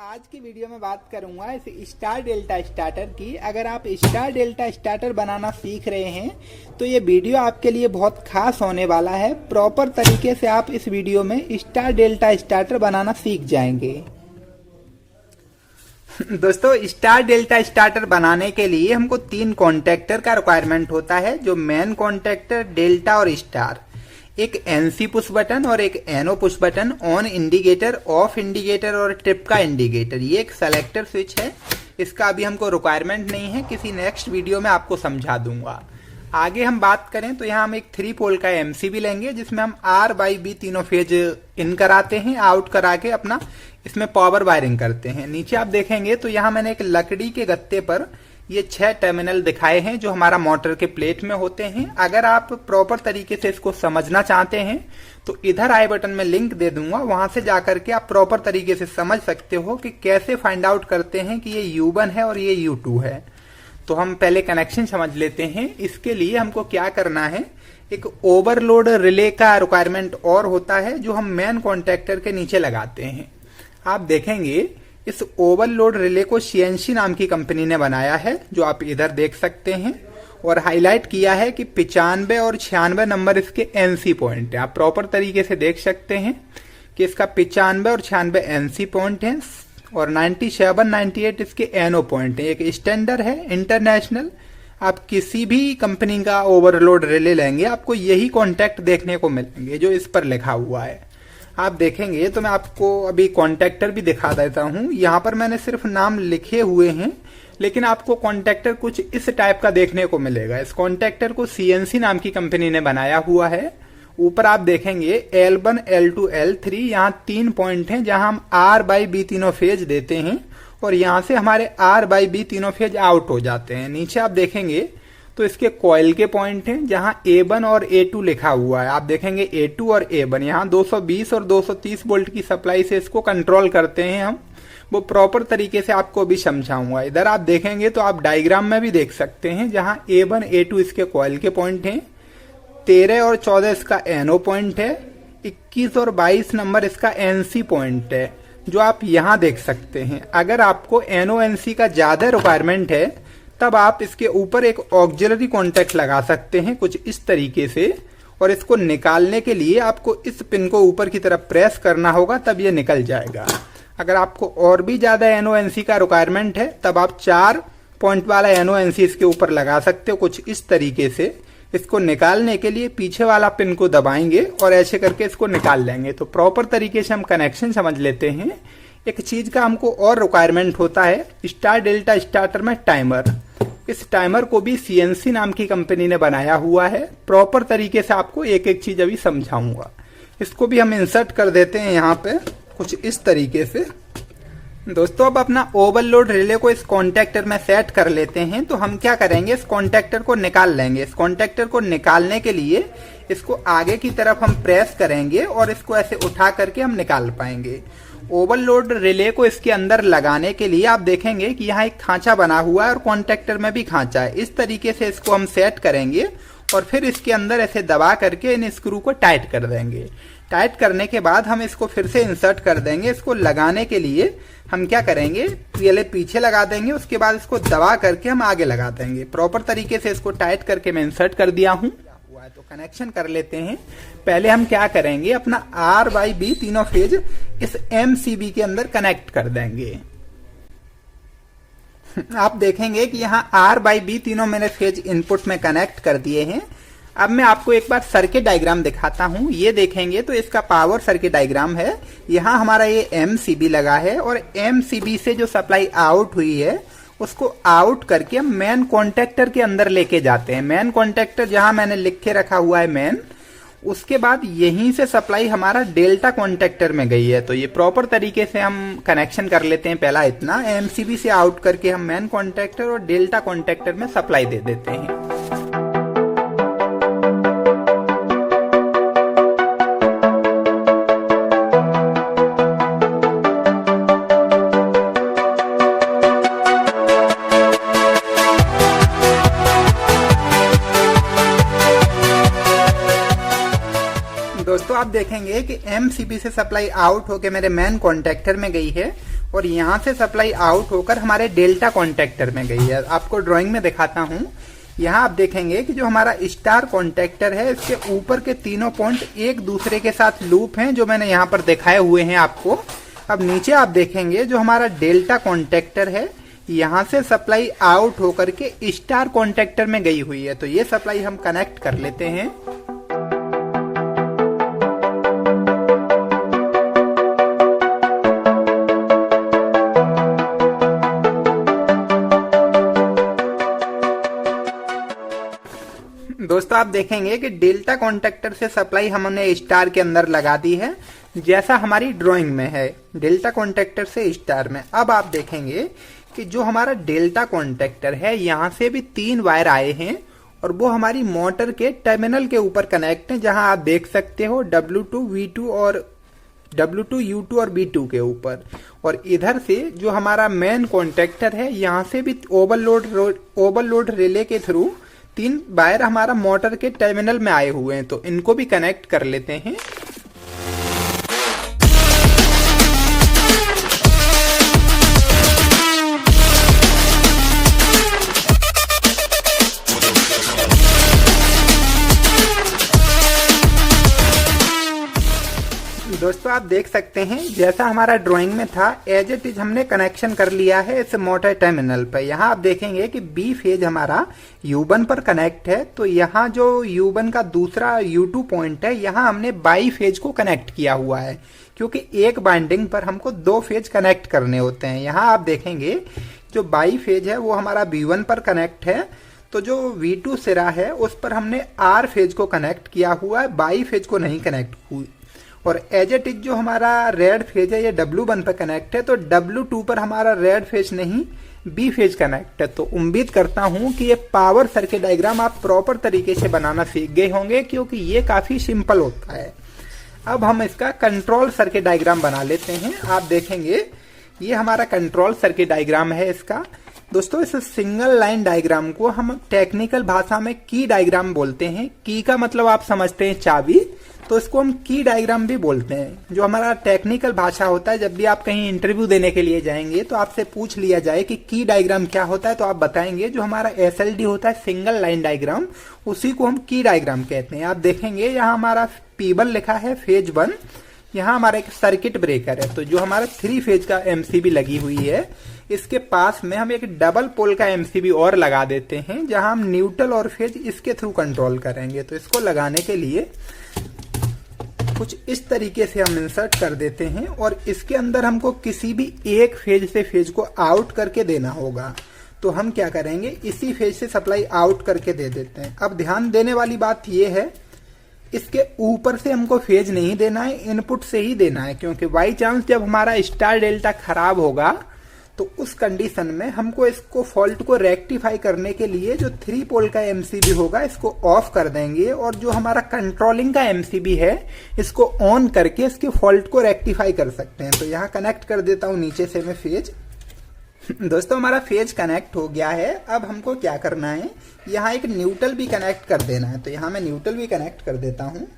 आज की वीडियो में बात करूंगा इस स्टार डेल्टा स्टार्टर की। अगर आप स्टार डेल्टा स्टार्टर बनाना सीख रहे हैं तो ये वीडियो आपके लिए बहुत खास होने वाला है। प्रॉपर तरीके से आप इस वीडियो में स्टार डेल्टा स्टार्टर बनाना सीख जाएंगे। दोस्तों, स्टार डेल्टा स्टार्टर बनाने के लिए हमको 3 कॉन्टैक्टर का रिक्वायरमेंट होता है, जो मेन कॉन्टैक्टर, डेल्टा और स्टार। एक एनसी पुश बटन और एक NO push button, on indicator, of indicator और ट्रिप का इंडिकेटर। ये एक सेलेक्टर स्विच है, इसका अभी हमको रिक्वायरमेंट नहीं है, किसी नेक्स्ट वीडियो में आपको समझा दूंगा। आगे हम बात करें तो यहाँ हम एक 3 पोल का एमसीबी लेंगे, जिसमें हम आर बाई बी तीनों फेज इन कराते हैं, आउट करा के अपना इसमें पावर वायरिंग करते हैं। नीचे आप देखेंगे तो यहाँ मैंने एक लकड़ी के गत्ते पर ये 6 टर्मिनल दिखाए हैं, जो हमारा मोटर के प्लेट में होते हैं। अगर आप प्रॉपर तरीके से इसको समझना चाहते हैं तो इधर आई बटन में लिंक दे दूंगा, वहां से जाकर के आप प्रॉपर तरीके से समझ सकते हो कि कैसे फाइंड आउट करते हैं कि ये U1 है और ये U2 है। तो हम पहले कनेक्शन समझ लेते हैं। इसके लिए हमको क्या करना है, एक ओवरलोड रिले का रिक्वायरमेंट और होता है, जो हम मेन कॉन्टैक्टर के नीचे लगाते हैं। आप देखेंगे इस ओवरलोड रिले को CNC नाम की कंपनी ने बनाया है, जो आप इधर देख सकते हैं, और हाईलाइट किया है कि 95 और 96 नंबर इसके NC पॉइंट है। आप प्रॉपर तरीके से देख सकते हैं कि इसका 95 और 96 NC पॉइंट है, और 97, 98 इसके NO पॉइंट है। एक स्टैंडर्ड है, इंटरनेशनल। आप किसी भी कंपनी का ओवरलोड रिले लेंगे, आपको यही कॉन्टैक्ट देखने को मिलेंगे जो इस पर लिखा हुआ है। आप देखेंगे तो मैं आपको अभी कॉन्टैक्टर भी दिखा देता हूं। यहाँ पर मैंने सिर्फ नाम लिखे हुए हैं, लेकिन आपको कॉन्टैक्टर कुछ इस टाइप का देखने को मिलेगा। इस कॉन्टैक्टर को CNC नाम की कंपनी ने बनाया हुआ है। ऊपर आप देखेंगे L1, L2, L3, यहाँ 3 पॉइंट हैं, जहां हम R बाई B तीनों फेज देते हैं, और यहाँ से हमारे R बाई B तीनों फेज आउट हो जाते हैं। नीचे आप देखेंगे तो इसके कॉइल के पॉइंट हैं, जहां A1 और A2 लिखा हुआ है। आप देखेंगे A2 और A1 यहाँ 220 और 230 वोल्ट की सप्लाई से इसको कंट्रोल करते हैं हम। वो प्रॉपर तरीके से आपको भी समझाऊंगा। इधर आप देखेंगे तो आप डायग्राम में भी देख सकते हैं, जहां A1, A2 इसके कॉइल के पॉइंट हैं, 13 और 14 इसका NO पॉइंट है, 21 और 22 नंबर इसका NC पॉइंट है, जो आप यहाँ देख सकते हैं। अगर आपको NO NC का ज्यादा रिक्वायरमेंट है, तब आप इसके ऊपर एक ऑक्सिलरी कॉन्टैक्ट लगा सकते हैं, कुछ इस तरीके से। और इसको निकालने के लिए आपको इस पिन को ऊपर की तरफ प्रेस करना होगा, तब ये निकल जाएगा। अगर आपको और भी ज्यादा NO NC का रिक्वायरमेंट है, तब आप 4 पॉइंट वाला NO NC इसके ऊपर लगा सकते हो, कुछ इस तरीके से। इसको निकालने के लिए पीछे वाला पिन को दबाएंगे और ऐसे करके इसको निकाल लेंगे। तो प्रॉपर तरीके से हम कनेक्शन समझ लेते हैं। एक चीज का हमको और रिक्वायरमेंट होता है स्टार डेल्टा स्टार्टर में, टाइमर। इस टाइमर को भी CNC नाम की कंपनी ने बनाया हुआ है। प्रॉपर तरीके से आपको एक एक चीज अभी समझाऊंगा। इसको भी हम इंसर्ट कर देते हैं यहाँ पे, कुछ इस तरीके से। दोस्तों, अब अपना ओवरलोड रिले को इस कॉन्टैक्टर में सेट कर लेते हैं। तो हम क्या करेंगे, इस कॉन्टैक्टर को निकाल लेंगे। इस कॉन्टैक्टर को निकालने के लिए इसको आगे की तरफ हम प्रेस करेंगे और इसको ऐसे उठा करके हम निकाल पाएंगे। ओवरलोड रिले को इसके अंदर लगाने के लिए आप देखेंगे कि यहाँ एक खांचा बना हुआ है और कॉन्टैक्टर में भी खांचा है। इस तरीके से इसको हम सेट करेंगे और फिर इसके अंदर ऐसे दबा करके इन स्क्रू को टाइट कर देंगे। टाइट करने के बाद हम इसको फिर से इंसर्ट कर देंगे। इसको लगाने के लिए हम क्या करेंगे, पहले पीछे लगा देंगे, उसके बाद इसको दबा करके हम आगे लगा देंगे। प्रॉपर तरीके से इसको टाइट करके मैं इंसर्ट कर दिया हूँ। तो कनेक्शन कर लेते हैं। पहले हम क्या करेंगे, अपना R बाई B तीनों फेज इस MCB के अंदर कनेक्ट कर देंगे। आप देखेंगे कि यहाँ R बाई B तीनों मैंने फेज इनपुट में कनेक्ट कर दिए हैं। अब मैं आपको एक बार सर्किट डायग्राम दिखाता हूँ। ये देखेंगे तो इसका पावर सर्किट डायग्राम है। यहाँ हमारा ये MCB लगा है, और MCB से जो सप्लाई आउट हुई है उसको आउट करके हम मेन कॉन्टैक्टर के अंदर लेके जाते हैं। मेन कॉन्टैक्टर जहां मैंने लिख के रखा हुआ है मेन, उसके बाद यहीं से सप्लाई हमारा डेल्टा कॉन्टैक्टर में गई है। तो ये प्रॉपर तरीके से हम कनेक्शन कर लेते हैं। पहला इतना MCB से आउट करके हम मेन कॉन्टैक्टर और डेल्टा कॉन्टैक्टर में सप्लाई दे देते हैं। दोस्तों, आप देखेंगे कि MCB से सप्लाई आउट होके मेरे मेन कॉन्टैक्टर में गई है, और यहाँ से सप्लाई आउट होकर हमारे डेल्टा कॉन्टेक्टर में गई है। आपको ड्राइंग में दिखाता हूँ। यहाँ आप देखेंगे कि जो हमारा स्टार कॉन्टेक्टर है इसके ऊपर के तीनों पॉइंट एक दूसरे के साथ लूप हैं, जो मैंने यहाँ पर दिखाए हुए हैं आपको। अब नीचे आप देखेंगे जो हमारा डेल्टा कॉन्टेक्टर है यहाँ से सप्लाई आउट होकर के स्टार कॉन्टेक्टर में गई हुई है। तो ये सप्लाई हम कनेक्ट कर लेते हैं। दोस्तों आप देखेंगे कि डेल्टा कॉन्टेक्टर से सप्लाई हमने स्टार के अंदर लगा दी है, जैसा हमारी ड्राइंग में है, डेल्टा कॉन्टेक्टर से स्टार में। अब आप देखेंगे कि जो हमारा डेल्टा कॉन्टेक्टर है यहाँ से भी 3 वायर आए हैं और वो हमारी मोटर के टर्मिनल के ऊपर कनेक्ट है, जहां आप देख सकते हो W2 V2 और W2 U2 और B2 के ऊपर। और इधर से जो हमारा मेन कॉन्टेक्टर है यहाँ से भी ओवरलोड रिले के थ्रू 3 वायर हमारा मोटर के टर्मिनल में आए हुए हैं, तो इनको भी कनेक्ट कर लेते हैं। दोस्तों आप देख सकते हैं जैसा हमारा ड्राइंग में था एज इट इज हमने कनेक्शन कर लिया है इस मोटर टर्मिनल पर। यहाँ आप देखेंगे कि बी फेज हमारा U1 पर कनेक्ट है, तो यहाँ जो U1 का दूसरा U2 पॉइंट है यहाँ हमने बाई फेज को कनेक्ट किया हुआ है, क्योंकि एक बाइंडिंग पर हमको 2 फेज कनेक्ट करने होते हैं। यहाँ आप देखेंगे जो बाई फेज है वो हमारा B1 पर कनेक्ट है, तो जो V2 सिरा है उस पर हमने R फेज को कनेक्ट किया हुआ है, बाई फेज को नहीं कनेक्ट हुई। और एज इट इज जो हमारा रेड फेज है ये W1 पर कनेक्ट है, तो W2 पर हमारा रेड फेज नहीं बी फेज कनेक्ट है। तो उम्मीद करता हूं कि ये पावर सर्किट डायग्राम आप प्रॉपर तरीके से बनाना सीख गए होंगे, क्योंकि ये काफी सिंपल होता है। अब हम इसका कंट्रोल सर्किट डायग्राम बना लेते हैं। आप देखेंगे ये हमारा कंट्रोल सर्किट डायग्राम है इसका। दोस्तों इस सिंगल लाइन डायग्राम को हम टेक्निकल भाषा में की डायग्राम बोलते हैं। की का मतलब आप समझते हैं चाबी, तो इसको हम की डायग्राम भी बोलते हैं। जो हमारा टेक्निकल भाषा होता है, जब भी आप कहीं इंटरव्यू देने के लिए जाएंगे तो आपसे पूछ लिया जाए कि की डायग्राम क्या होता है, तो आप बताएंगे जो हमारा SLD होता है सिंगल लाइन डायग्राम, उसी को हम की डायग्राम कहते हैं। आप देखेंगे यहाँ हमारा P1 लिखा है फेज 1, यहाँ हमारा एक सर्किट ब्रेकर है, तो जो हमारा 3 फेज का MCB लगी हुई है इसके पास में हम एक डबल पोल का MCB और लगा देते हैं, जहां हम न्यूट्रल और फेज इसके थ्रू कंट्रोल करेंगे। तो इसको लगाने के लिए कुछ इस तरीके से हम इंसर्ट कर देते हैं और इसके अंदर हमको किसी भी एक फेज से फेज को आउट करके देना होगा। तो हम क्या करेंगे, इसी फेज से सप्लाई आउट करके दे देते हैं। अब ध्यान देने वाली बात यह है, इसके ऊपर से हमको फेज नहीं देना है, इनपुट से ही देना है, क्योंकि बाई चांस जब हमारा स्टार डेल्टा खराब होगा तो उस कंडीशन में हमको इसको फॉल्ट को रेक्टिफाई करने के लिए जो 3 पोल का MCB होगा इसको ऑफ कर देंगे, और जो हमारा कंट्रोलिंग का MCB है इसको ऑन करके इसके फॉल्ट को रेक्टिफाई कर सकते हैं। तो यहाँ कनेक्ट कर देता हूँ नीचे से मैं फेज। दोस्तों हमारा फेज कनेक्ट हो गया है। अब हमको क्या करना है, यहाँ एक न्यूट्रल भी कनेक्ट कर देना है, तो यहाँ मैं न्यूट्रल भी कनेक्ट कर देता हूँ।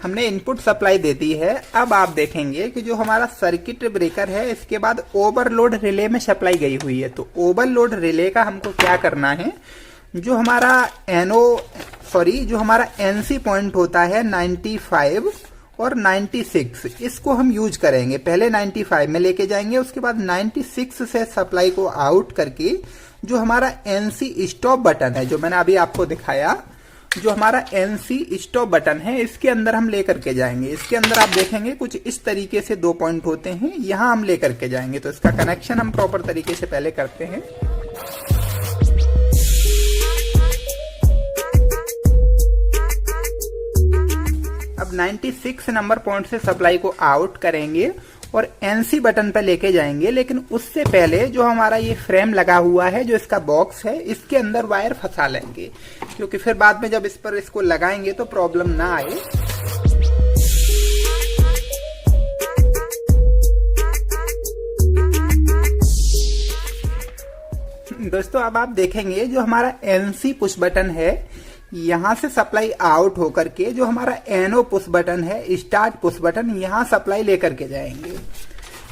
हमने इनपुट सप्लाई दे दी है। अब आप देखेंगे कि जो हमारा सर्किट ब्रेकर है इसके बाद ओवरलोड रिले में सप्लाई गई हुई है। तो ओवरलोड रिले का हमको क्या करना है, जो हमारा जो हमारा NC पॉइंट होता है 95 और 96, इसको हम यूज करेंगे। पहले 95 में लेके जाएंगे, उसके बाद 96 से सप्लाई को आउट करके जो हमारा NC स्टॉप बटन है, जो मैंने अभी आपको दिखाया, जो हमारा NC स्टॉप बटन है इसके अंदर हम लेकर के जाएंगे। इसके अंदर आप देखेंगे कुछ इस तरीके से 2 पॉइंट होते हैं, यहां हम लेकर के जाएंगे। तो इसका कनेक्शन हम प्रॉपर तरीके से पहले करते हैं। अब 96 नंबर पॉइंट से सप्लाई को आउट करेंगे और NC बटन पर लेके जाएंगे, लेकिन उससे पहले जो हमारा ये फ्रेम लगा हुआ है, जो इसका बॉक्स है, इसके अंदर वायर फंसा लेंगे, क्योंकि फिर बाद में जब इस पर इसको लगाएंगे तो प्रॉब्लम ना आए। दोस्तों अब आप देखेंगे जो हमारा NC पुश बटन है यहां से सप्लाई आउट होकर के जो हमारा NO पुश बटन है, स्टार्ट पुश बटन, यहां सप्लाई लेकर के जाएंगे।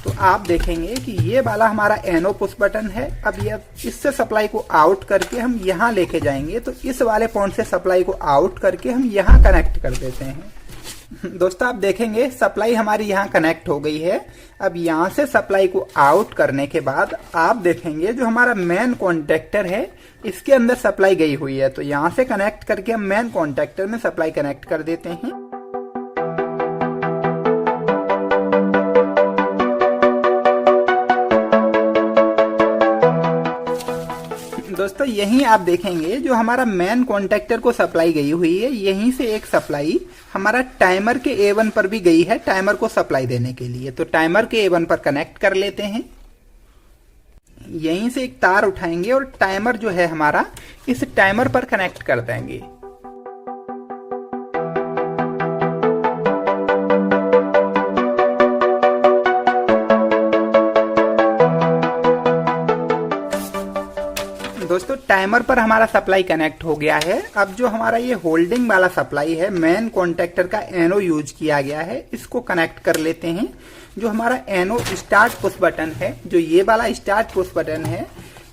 तो आप देखेंगे कि ये वाला हमारा एनो पुश बटन है। अब ये इससे सप्लाई को आउट करके हम यहाँ लेके जाएंगे, तो इस वाले पॉइंट से सप्लाई को आउट करके हम यहाँ कनेक्ट कर देते हैं। दोस्तों आप देखेंगे सप्लाई हमारी यहाँ कनेक्ट हो गई है। अब यहाँ से सप्लाई को आउट करने के बाद आप देखेंगे जो हमारा मेन कॉन्टेक्टर है इसके अंदर सप्लाई गई हुई है, तो यहाँ से कनेक्ट करके हम मेन कॉन्टेक्टर में सप्लाई कनेक्ट कर देते हैं। दोस्तों यहीं आप देखेंगे जो हमारा मेन कॉन्टेक्टर को सप्लाई गई हुई है, यहीं से एक सप्लाई हमारा टाइमर के A1 पर भी गई है टाइमर को सप्लाई देने के लिए। तो टाइमर के A1 पर कनेक्ट कर लेते हैं। यहीं से एक तार उठाएंगे और टाइमर जो है हमारा इस टाइमर पर कनेक्ट कर देंगे। दोस्तों टाइमर पर हमारा सप्लाई कनेक्ट हो गया है। अब जो हमारा ये होल्डिंग वाला सप्लाई है मेन कॉन्टेक्टर का एनो यूज किया गया है, इसको कनेक्ट कर लेते हैं। जो हमारा एनो स्टार्ट पुश बटन है, जो ये वाला स्टार्ट पुश बटन है,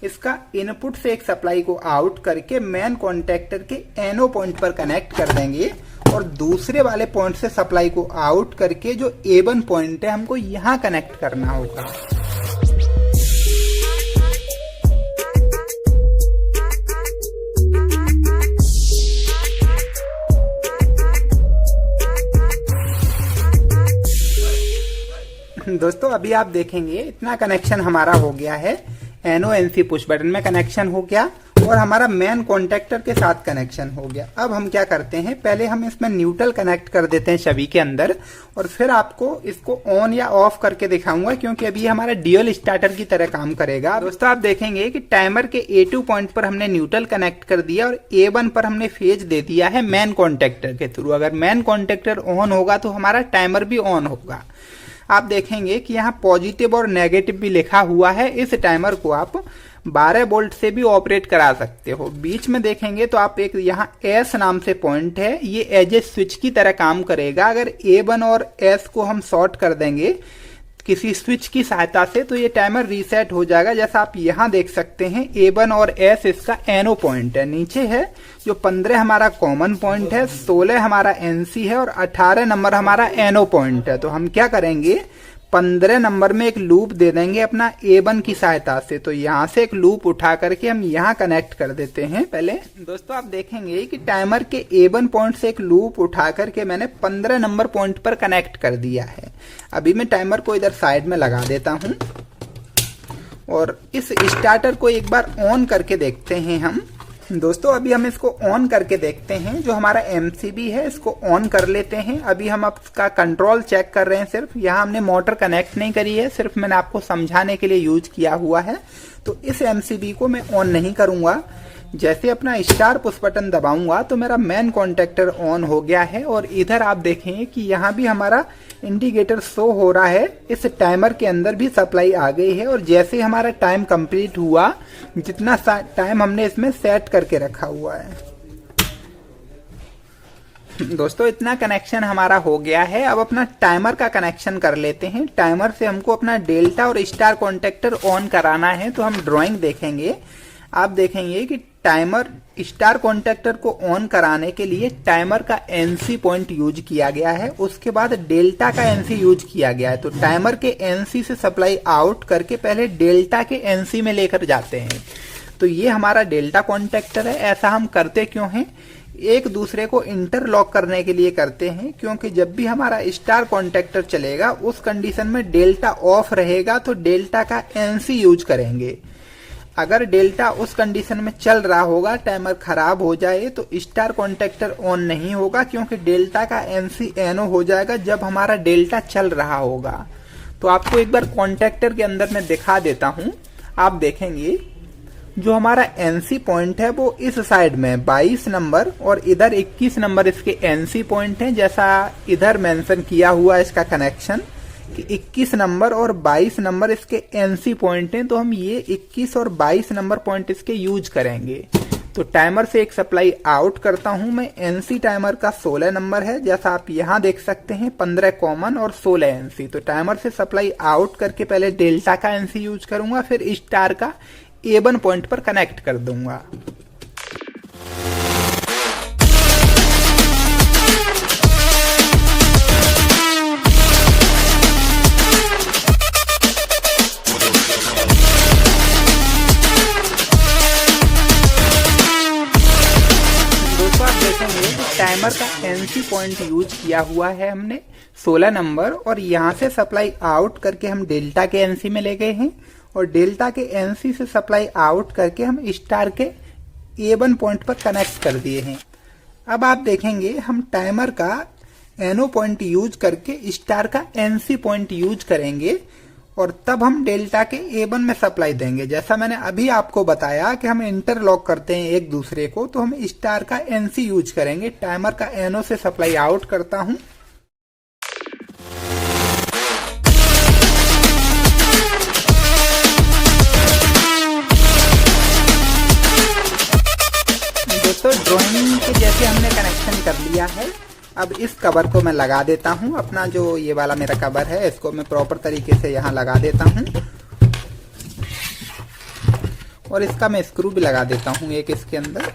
इसका इनपुट से एक सप्लाई को आउट करके मेन कॉन्टेक्टर के एनो पॉइंट पर कनेक्ट कर देंगे और दूसरे वाले पॉइंट से सप्लाई को आउट करके जो A1 पॉइंट है हमको यहाँ कनेक्ट करना होगा। दोस्तों अभी आप देखेंगे इतना कनेक्शन हमारा हो गया है। एनो एनसी पुश बटन में कनेक्शन हो गया और हमारा मेन कॉन्टेक्टर के साथ कनेक्शन हो गया। अब हम क्या करते हैं, पहले हम इसमें न्यूट्रल कनेक्ट कर देते हैं सभी के अंदर और फिर आपको इसको ऑन या ऑफ करके दिखाऊंगा, क्योंकि अभी हमारा ड्यूअल स्टार्टर की तरह काम करेगा। दोस्तों आप देखेंगे कि टाइमर के A2 पॉइंट पर हमने न्यूट्रल कनेक्ट कर दिया और A1 पर हमने फेज दे दिया है मेन कॉन्टेक्टर के थ्रू। अगर मेन कॉन्टेक्टर ऑन होगा तो हमारा टाइमर भी ऑन होगा। आप देखेंगे कि यहाँ पॉजिटिव और नेगेटिव भी लिखा हुआ है। इस टाइमर को आप 12 वोल्ट से भी ऑपरेट करा सकते हो। बीच में देखेंगे तो आप एक यहाँ S नाम से पॉइंट है, ये एज ए स्विच की तरह काम करेगा। अगर A1 और S को हम शॉर्ट कर देंगे किसी स्विच की सहायता से तो ये टाइमर रीसेट हो जाएगा। जैसा आप यहाँ देख सकते हैं A1 और S इसका एनो पॉइंट है, नीचे है जो 15 हमारा कॉमन पॉइंट है, 16 हमारा NC है और 18 नंबर हमारा एनो पॉइंट है। तो हम क्या करेंगे, 15 नंबर में एक लूप दे देंगे अपना A1 की सहायता से। तो यहाँ से एक लूप उठा करके हम यहाँ कनेक्ट कर देते हैं। पहले दोस्तों आप देखेंगे कि टाइमर के A1 पॉइंट से एक लूप उठा करके मैंने 15 नंबर पॉइंट पर कनेक्ट कर दिया है। अभी मैं टाइमर को इधर साइड में लगा देता हूँ और इस स्टार्टर को एक बार ऑन करके देखते हैं हम। दोस्तों अभी हम इसको ऑन करके देखते हैं। जो हमारा MCB है इसको ऑन कर लेते हैं। अभी हम इसका कंट्रोल चेक कर रहे हैं। सिर्फ यहाँ हमने मोटर कनेक्ट नहीं करी है, सिर्फ मैंने आपको समझाने के लिए यूज किया हुआ है। तो इस MCB को मैं ऑन नहीं करूंगा। जैसे अपना स्टार पुश बटन दबाऊंगा तो मेरा मेन कॉन्टेक्टर ऑन हो गया है और इधर आप देखें कि यहाँ भी हमारा इंडिकेटर शो हो रहा है। इस टाइमर के अंदर भी सप्लाई आ गई है और जैसे हमारा टाइम कंप्लीट हुआ, जितना टाइम हमने इसमें सेट करके रखा हुआ है। दोस्तों इतना कनेक्शन हमारा हो गया है। अब अपना टाइमर का कनेक्शन कर लेते हैं। टाइमर से हमको अपना डेल्टा और स्टार कॉन्टेक्टर ऑन कराना है। तो हम ड्राइंग देखेंगे, आप देखेंगे कि टाइमर स्टार कॉन्टेक्टर को ऑन कराने के लिए टाइमर का NC पॉइंट यूज किया गया है, उसके बाद डेल्टा का NC यूज किया गया है। तो टाइमर के NC से सप्लाई आउट करके पहले डेल्टा के NC में लेकर जाते हैं। तो ये हमारा डेल्टा कॉन्टेक्टर है। ऐसा हम करते क्यों हैं, एक दूसरे को इंटरलॉक करने के लिए करते हैं, क्योंकि जब भी हमारा स्टार कॉन्टेक्टर चलेगा उस कंडीशन में डेल्टा ऑफ रहेगा तो डेल्टा का NC यूज करेंगे। अगर डेल्टा उस कंडीशन में चल रहा होगा, टाइमर खराब हो जाए तो स्टार कॉन्टेक्टर ऑन नहीं होगा, क्योंकि डेल्टा का NC एनो हो जाएगा जब हमारा डेल्टा चल रहा होगा। तो आपको एक बार कॉन्टेक्टर के अंदर मैं दिखा देता हूं। आप देखेंगे जो हमारा NC पॉइंट है वो इस साइड में 22 नंबर और इधर 21 नंबर इसके NC पॉइंट है। जैसा इधर मेंशन किया हुआ है इसका कनेक्शन कि 21 नंबर और 22 नंबर इसके NC पॉइंट हैं। तो हम ये 21 और 22 नंबर पॉइंट इसके यूज करेंगे। तो टाइमर से एक सप्लाई आउट करता हूं मैं। एनसी टाइमर का 16 नंबर है, जैसा आप यहां देख सकते हैं, 15 कॉमन और 16 एनसी। तो टाइमर से सप्लाई आउट करके पहले डेल्टा का एनसी यूज करूंगा, फिर स्टार का A1 पॉइंट पर कनेक्ट कर दूंगा। टाइमर का एनसी पॉइंट यूज किया हुआ है हमने 16 नंबर, और यहां से सप्लाई आउट करके हम डेल्टा के एनसी में ले गए हैं, और डेल्टा के एनसी से सप्लाई आउट करके हम स्टार के A1 पॉइंट पर कनेक्ट कर दिए हैं। अब आप देखेंगे हम टाइमर का एनओ पॉइंट यूज करके स्टार का एनसी पॉइंट यूज करेंगे, और तब हम डेल्टा के A1 में सप्लाई देंगे। जैसा मैंने अभी आपको बताया कि हम इंटरलॉक करते हैं एक दूसरे को, तो हम स्टार का एनसी यूज करेंगे। टाइमर का एनओ से सप्लाई आउट करता हूं। दोस्तों ड्राइंग के जैसे हमने कनेक्शन कर लिया है। अब इस कवर को मैं लगा देता हूं। अपना जो ये वाला मेरा कवर है, इसको मैं प्रॉपर तरीके से यहां लगा देता हूं, और इसका मैं स्क्रू भी लगा देता हूं एक इसके अंदर।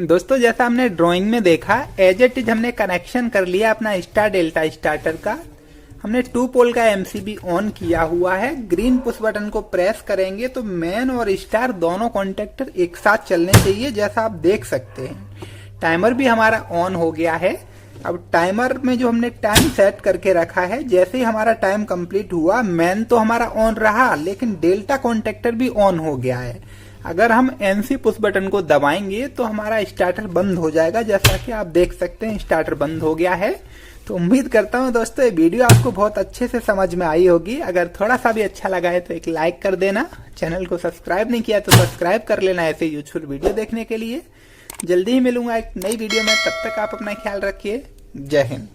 दोस्तों जैसा हमने ड्राइंग में देखा, एज इट इज हमने कनेक्शन कर लिया अपना स्टार डेल्टा स्टार्टर का। हमने 2 पोल का एमसीबी ऑन किया हुआ है। ग्रीन पुश बटन को प्रेस करेंगे तो मैन और स्टार दोनों कॉन्टेक्टर एक साथ चलने चाहिए, जैसा आप देख सकते हैं। टाइमर भी हमारा ऑन हो गया है। अब टाइमर में जो हमने टाइम सेट करके रखा है, जैसे ही हमारा टाइम कंप्लीट हुआ, मैन तो हमारा ऑन रहा, लेकिन डेल्टा कॉन्टेक्टर भी ऑन हो गया है। अगर हम एनसी पुश बटन को दबाएंगे तो हमारा स्टार्टर बंद हो जाएगा, जैसा कि आप देख सकते हैं स्टार्टर बंद हो गया है। तो उम्मीद करता हूं दोस्तों ये वीडियो आपको बहुत अच्छे से समझ में आई होगी। अगर थोड़ा सा भी अच्छा लगा है तो एक लाइक कर देना। चैनल को सब्सक्राइब नहीं किया तो सब्सक्राइब कर लेना ऐसे यूजफुल वीडियो देखने के लिए। जल्दी ही मिलूंगा एक नई वीडियो में, तब तक आप अपना ख्याल रखिए। जय हिंद।